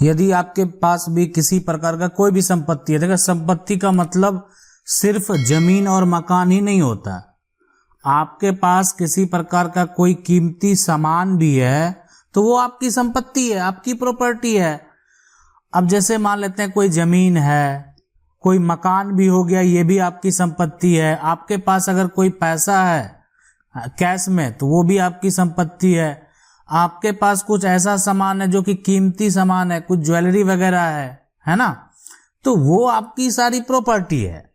यदि आपके पास भी किसी प्रकार का कोई भी संपत्ति है, देखो संपत्ति का मतलब सिर्फ जमीन और मकान ही नहीं होता। आपके पास किसी प्रकार का कोई कीमती सामान भी है तो वो आपकी संपत्ति है, आपकी प्रॉपर्टी है। अब जैसे मान लेते हैं कोई जमीन है, कोई मकान भी हो गया, ये भी आपकी संपत्ति है। आपके पास अगर कोई पैसा है कैश में तो वो भी आपकी संपत्ति है। आपके पास कुछ ऐसा सामान है जो कि कीमती सामान है, कुछ ज्वेलरी वगैरह है ना, तो वो आपकी सारी प्रॉपर्टी है।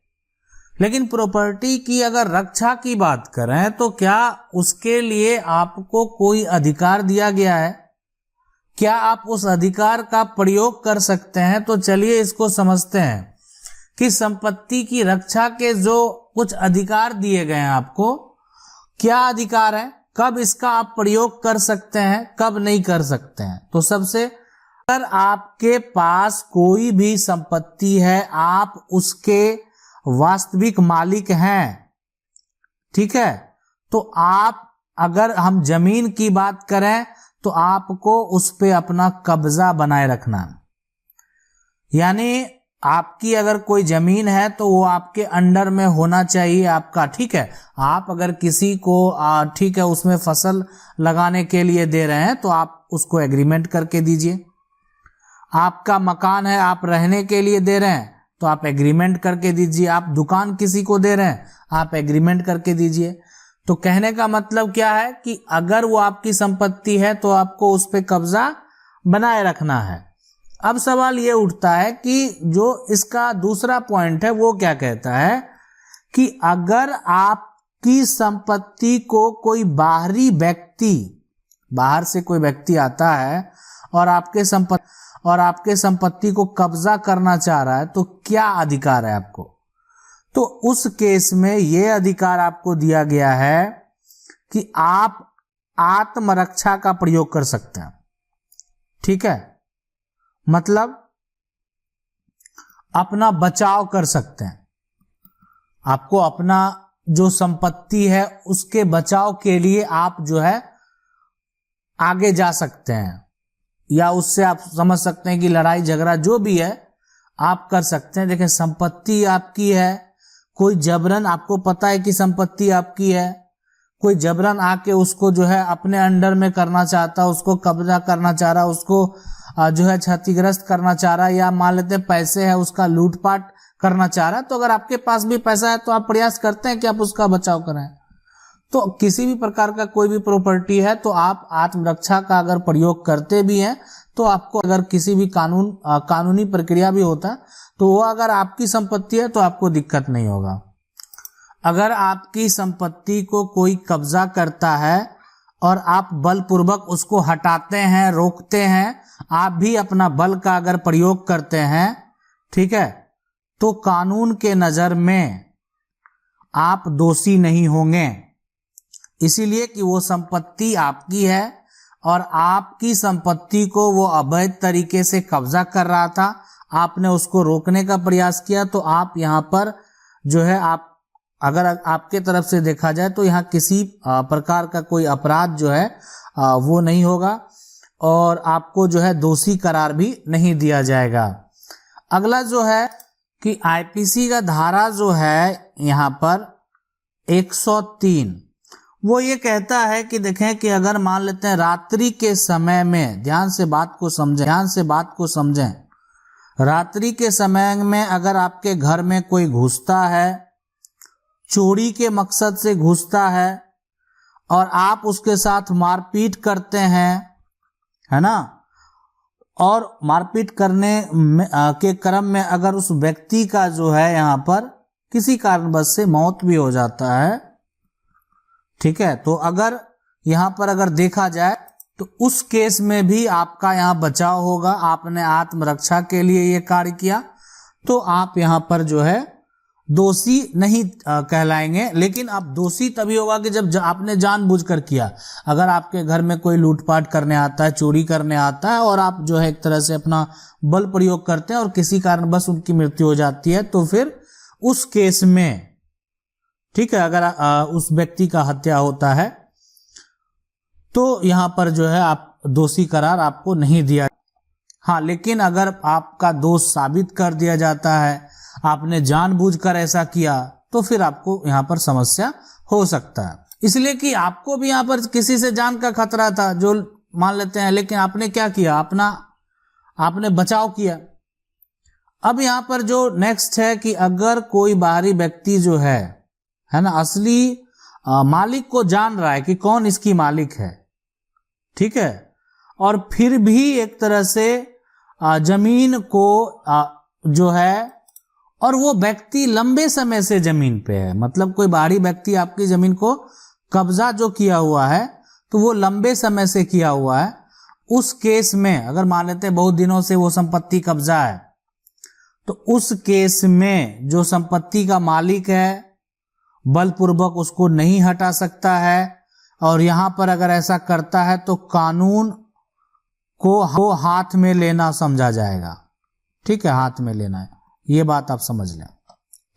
लेकिन प्रॉपर्टी की अगर रक्षा की बात करें तो क्या उसके लिए आपको कोई अधिकार दिया गया है? क्या आप उस अधिकार का प्रयोग कर सकते हैं? तो चलिए इसको समझते हैं कि संपत्ति की रक्षा के जो कुछ अधिकार दिए गए हैं आपको, क्या अधिकार है, कब इसका आप प्रयोग कर सकते हैं, कब नहीं कर सकते हैं। तो सबसे अगर आपके पास कोई भी संपत्ति है, आप उसके वास्तविक मालिक हैं, ठीक है, तो आप अगर हम जमीन की बात करें तो आपको उस पे अपना कब्जा बनाए रखना, यानी आपकी अगर कोई जमीन है तो वो आपके अंडर में होना चाहिए आपका, ठीक है। आप अगर किसी को ठीक है उसमें फसल लगाने के लिए दे रहे हैं तो आप उसको एग्रीमेंट करके दीजिए। आपका मकान है, आप रहने के लिए दे रहे हैं तो आप एग्रीमेंट करके दीजिए। आप दुकान किसी को दे रहे हैं, आप एग्रीमेंट करके दीजिए। तो कहने का मतलब क्या है कि अगर वो आपकी संपत्ति है तो आपको उस पे कब्जा बनाए रखना है। अब सवाल ये उठता है कि जो इसका दूसरा पॉइंट है वो क्या कहता है कि अगर आपकी संपत्ति को कोई बाहरी व्यक्ति, बाहर से कोई व्यक्ति आता है और आपके संपत्ति को कब्जा करना चाह रहा है तो क्या अधिकार है आपको? तो उस केस में यह अधिकार आपको दिया गया है कि आप आत्मरक्षा का प्रयोग कर सकते हैं, ठीक है, मतलब अपना बचाव कर सकते हैं। आपको अपना जो संपत्ति है उसके बचाव के लिए आप जो है आगे जा सकते हैं, या उससे आप समझ सकते हैं कि लड़ाई झगड़ा जो भी है आप कर सकते हैं। देखिए संपत्ति आपकी है, कोई जबरन, आपको पता है कि संपत्ति आपकी है, कोई जबरन आके उसको जो है अपने अंडर में करना चाहता, उसको कब्जा करना चाह रहा, उसको जो है क्षतिग्रस्त करना चाह रहा है, या मान लेते पैसे है उसका लूटपाट करना चाह रहा है, तो अगर आपके पास भी पैसा है तो आप प्रयास करते हैं कि आप उसका बचाव करें। तो किसी भी प्रकार का कोई भी प्रॉपर्टी है तो आप आत्मरक्षा का अगर प्रयोग करते भी हैं तो आपको, अगर किसी भी कानूनी प्रक्रिया भी होता है तो वो अगर आपकी संपत्ति है तो आपको दिक्कत नहीं होगा। अगर आपकी संपत्ति को कोई कब्जा करता है और आप बलपूर्वक उसको हटाते हैं, रोकते हैं, आप भी अपना बल का अगर प्रयोग करते हैं, ठीक है, तो कानून के नजर में आप दोषी नहीं होंगे, इसीलिए कि वो संपत्ति आपकी है और आपकी संपत्ति को वो अवैध तरीके से कब्जा कर रहा था, आपने उसको रोकने का प्रयास किया, तो आप यहाँ पर जो है, आप अगर आपके तरफ से देखा जाए तो यहाँ किसी प्रकार का कोई अपराध जो है वो नहीं होगा और आपको जो है दोषी करार भी नहीं दिया जाएगा। अगला जो है कि आईपीसी का धारा जो है यहाँ पर 103, वो ये कहता है कि देखें कि अगर मान लेते हैं रात्रि के समय में, ध्यान से बात को समझें, रात्रि के समय में अगर आपके घर में कोई घुसता है, चोरी के मकसद से घुसता है और आप उसके साथ मारपीट करते हैं, है ना, और मारपीट करने के क्रम में अगर उस व्यक्ति का जो है यहाँ पर किसी कारणवश से मौत भी हो जाता है, ठीक है, तो अगर यहाँ पर अगर देखा जाए तो उस केस में भी आपका यहाँ बचाव होगा। आपने आत्मरक्षा के लिए ये कार्य किया तो आप यहाँ पर जो है दोषी नहीं कहलाएंगे। लेकिन आप दोषी तभी होगा कि जब आपने जानबूझकर किया। अगर आपके घर में कोई लूटपाट करने आता है, चोरी करने आता है और आप जो है एक तरह से अपना बल प्रयोग करते हैं और किसी कारणवश उनकी मृत्यु हो जाती है, तो फिर उस केस में, ठीक है, अगर उस व्यक्ति का हत्या होता है तो यहां पर जो है आप दोषी करार आपको नहीं दिया। हाँ, लेकिन अगर आपका दोष साबित कर दिया जाता है, आपने जानबूझकर ऐसा किया, तो फिर आपको यहाँ पर समस्या हो सकता है। इसलिए कि आपको भी यहाँ पर किसी से जान का खतरा था, जो मान लेते हैं, लेकिन आपने क्या किया, आपने बचाव किया। अब यहाँ पर जो नेक्स्ट है कि अगर कोई बाहरी व्यक्ति जो है ना, असली मालिक को जान रहा है कि कौन इसकी मालिक है, ठीक है, और फिर भी एक तरह से जमीन को जो है, और वो व्यक्ति लंबे समय से जमीन पे है, मतलब कोई बाहरी व्यक्ति आपकी जमीन को कब्जा जो किया हुआ है, तो वो लंबे समय से किया हुआ है। उस केस में अगर मान लेते हैं बहुत दिनों से वो संपत्ति कब्जा है, तो उस केस में जो संपत्ति का मालिक है बलपूर्वक उसको नहीं हटा सकता है, और यहां पर अगर ऐसा करता है तो कानून को हाथ में लेना समझा जाएगा। ठीक है, हाथ में लेना है, ये बात आप समझ लें।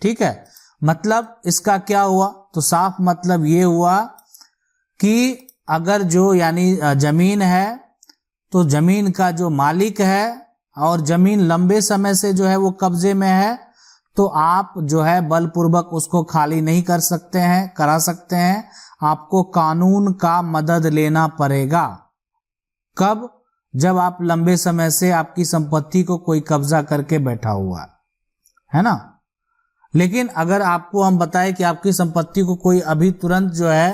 ठीक है, मतलब इसका क्या हुआ, तो साफ मतलब ये हुआ कि अगर जो यानी जमीन है, तो जमीन का जो मालिक है और जमीन लंबे समय से जो है वो कब्जे में है, तो आप जो है बलपूर्वक उसको खाली नहीं करा सकते हैं। आपको कानून का मदद लेना पड़ेगा। कब? जब आप लंबे समय से आपकी संपत्ति को कोई कब्जा करके बैठा हुआ है ना। लेकिन अगर आपको हम बताएं कि आपकी संपत्ति को कोई अभी तुरंत जो है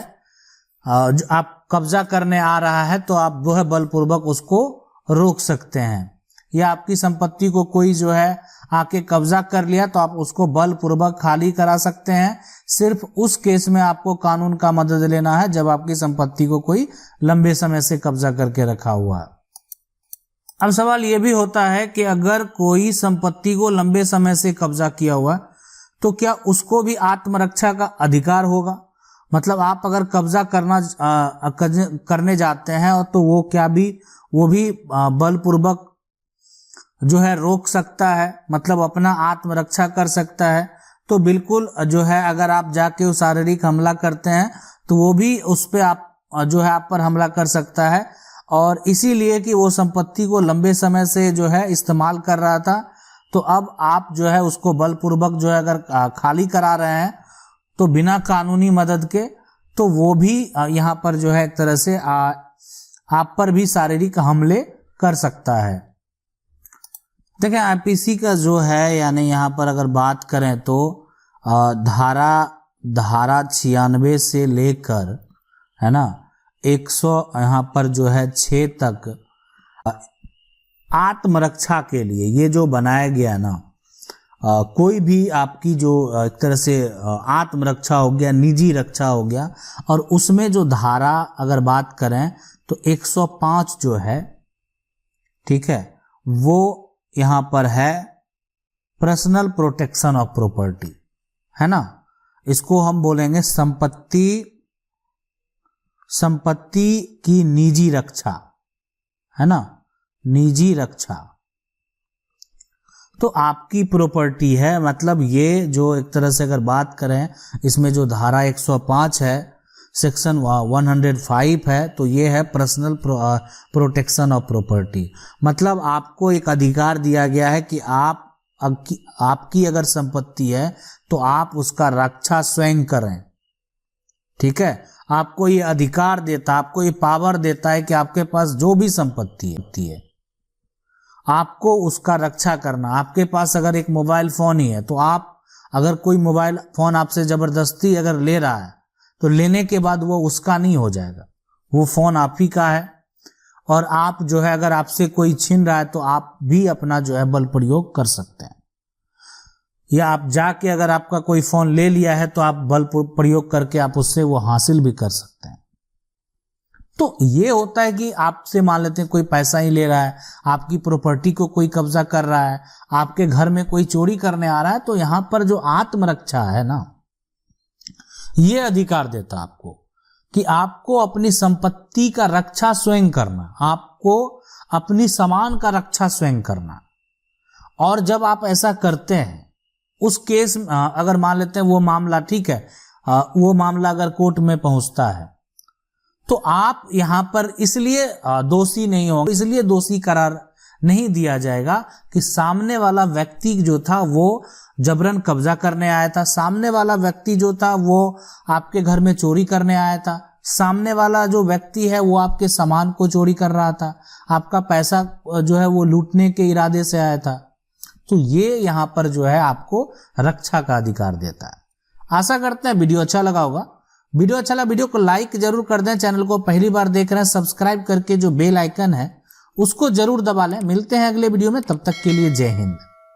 आप कब्जा करने आ रहा है, तो आप जो है बलपूर्वक उसको रोक सकते हैं। या आपकी संपत्ति को कोई जो है आके कब्जा कर लिया, तो आप उसको बलपूर्वक खाली करा सकते हैं। सिर्फ उस केस में आपको कानून का मदद लेना है जब आपकी संपत्ति को कोई लंबे समय से कब्जा करके रखा हुआ है। अब सवाल यह भी होता है कि अगर कोई संपत्ति को लंबे समय से कब्जा किया हुआ, तो क्या उसको भी आत्मरक्षा का अधिकार होगा? मतलब आप अगर कब्जा करने जाते हैं, तो वो भी बलपूर्वक जो है रोक सकता है, मतलब अपना आत्मरक्षा कर सकता है। तो बिल्कुल जो है अगर आप जाके उस शारीरिक हमला करते हैं, तो वो भी उस पे आप जो है आप पर हमला कर सकता है। और इसीलिए कि वो संपत्ति को लंबे समय से जो है इस्तेमाल कर रहा था, तो अब आप जो है उसको बलपूर्वक जो है अगर खाली करा रहे हैं, तो बिना कानूनी मदद के, तो वो भी यहाँ पर जो है एक तरह से आप पर भी शारीरिक हमले कर सकता है। देखें, आईपीसी का जो है यानी यहाँ पर अगर बात करें तो धारा 96 से लेकर है ना 100 यहाँ पर जो है 6 तक आत्मरक्षा के लिए ये जो बनाया गया ना, कोई भी आपकी जो एक तरह से आत्मरक्षा हो गया, निजी रक्षा हो गया, और उसमें जो धारा अगर बात करें तो 105 जो है, ठीक है, वो यहाँ पर है पर्सनल प्रोटेक्शन ऑफ प्रॉपर्टी, है ना। इसको हम बोलेंगे संपत्ति की निजी रक्षा, है ना, निजी रक्षा। तो आपकी प्रॉपर्टी है, मतलब ये जो एक तरह से अगर बात करें, इसमें जो धारा 105 है, सेक्शन 105 है, तो ये है पर्सनल प्रोटेक्शन ऑफ प्रॉपर्टी। मतलब आपको एक अधिकार दिया गया है कि आपकी अगर संपत्ति है तो आप उसका रक्षा स्वयं करें। ठीक है, आपको ये अधिकार देता, आपको ये पावर देता है कि आपके पास जो भी संपत्ति है आपको उसका रक्षा करना। आपके पास अगर एक मोबाइल फोन ही है, तो आप अगर कोई मोबाइल फोन आपसे जबरदस्ती अगर ले रहा है, तो लेने के बाद वो उसका नहीं हो जाएगा, वो फोन आप ही का है। और आप जो है अगर आपसे कोई छीन रहा है, तो आप भी अपना जो है बल प्रयोग कर सकते हैं। या आप जाके अगर आपका कोई फोन ले लिया है, तो आप बल प्रयोग करके आप उससे वो हासिल भी कर सकते हैं। तो ये होता है कि आपसे मान लेते हैं कोई पैसा ही ले रहा है, आपकी प्रॉपर्टी को कोई कब्जा कर रहा है, आपके घर में कोई चोरी करने आ रहा है, तो यहां पर जो आत्मरक्षा है ना, ये अधिकार देता आपको कि आपको अपनी संपत्ति का रक्षा स्वयं करना, आपको अपनी सामान का रक्षा स्वयं करना। और जब आप ऐसा करते हैं, उस केस अगर मान लेते हैं वो मामला, ठीक है, वो मामला अगर कोर्ट में पहुंचता है, तो आप यहां पर इसलिए दोषी नहीं होंगे, इसलिए दोषी करार नहीं दिया जाएगा कि सामने वाला व्यक्ति जो था वो जबरन कब्जा करने आया था, सामने वाला व्यक्ति जो था वो आपके घर में चोरी करने आया था, सामने वाला जो व्यक्ति है वो आपके सामान को चोरी कर रहा था, आपका पैसा जो है वो लूटने के इरादे से आया था। तो ये यहाँ पर जो है आपको रक्षा का अधिकार देता है। आशा करते हैं वीडियो अच्छा लगा होगा। वीडियो अच्छा लगा वीडियो को लाइक जरूर कर दें। चैनल को पहली बार देख रहे हैं सब्सक्राइब करके जो बेल आइकन है उसको जरूर दबा लें। मिलते हैं अगले वीडियो में, तब तक के लिए जय हिंद।